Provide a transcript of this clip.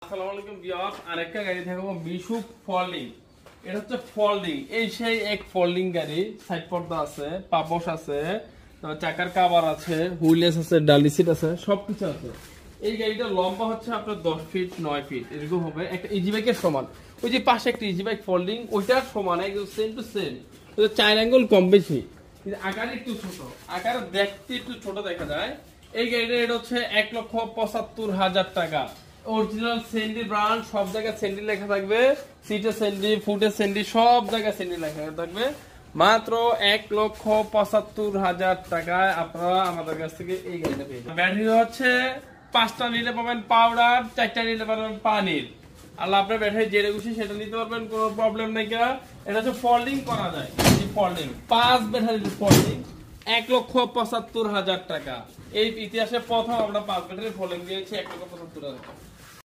আসসালামু আলাইকুম ভিউয়ার্স, আরেকটা গাড়ি দেখাবো মিশুক ফোল্ডিং। এটা হচ্ছে ফোল্ডিং, এই সেই এক ফোল্ডিং গাড়ি। সাইড পর্দা আছে, পাপোশ আছে, তারপর চাকার কভার আছে, হুইললেস আছে, ডালি সিট আছে, সবকিছু আছে। এই গাড়িটা লম্বা হচ্ছে আপনার 10 ফিট 9 ফিট এরকম হবে, একটা ইজি বাইকের সমান। ওই যে পাশে একটা ইজি বাইক ফোল্ডিং, ওইটার সমান একদম সেম টু সেম। ওই চার অ্যাঙ্গেল কম বেশি, কিন্তু আকার একটু ছোট, আকার দেখতে একটু ছোট দেখা যায়। এই গাড়িটা এটা হচ্ছে 1,75,000 টাকা। অরিজিনাল সেন্ডি ব্র্যান্ড, সব জায়গায় সেন্ডি লেখা থাকবে, সিটে সেন্ডি, ফুটে সেন্ডি, সব জায়গায় সেন্ডি লেখা থাকবে। মাত্র 1,75,000 টাকায় আপনারা আমাদের কাছ থেকে এই গাড়িটা পেয়ে যাবেন। ব্যাটারি হচ্ছে 5টা নিলে পাবেন পাউডার, 4টা নিলে পাবেন পানির। আল্লাহ আপনার ব্যাটারি যেটা খুশি সেটা নিতে পারবেন, কোনো প্রবলেম নেই। এটা হচ্ছে ফোল্ডিং করা যায়, ফোল্ডিং 5 ব্যাটারির ফোল্ডিং 1,75,000 টাকা। এই ইতিহাসে প্রথম আমরা 5 ব্যাটারি ফোল্ডিং দিয়েছি 1,75,000 টাকা।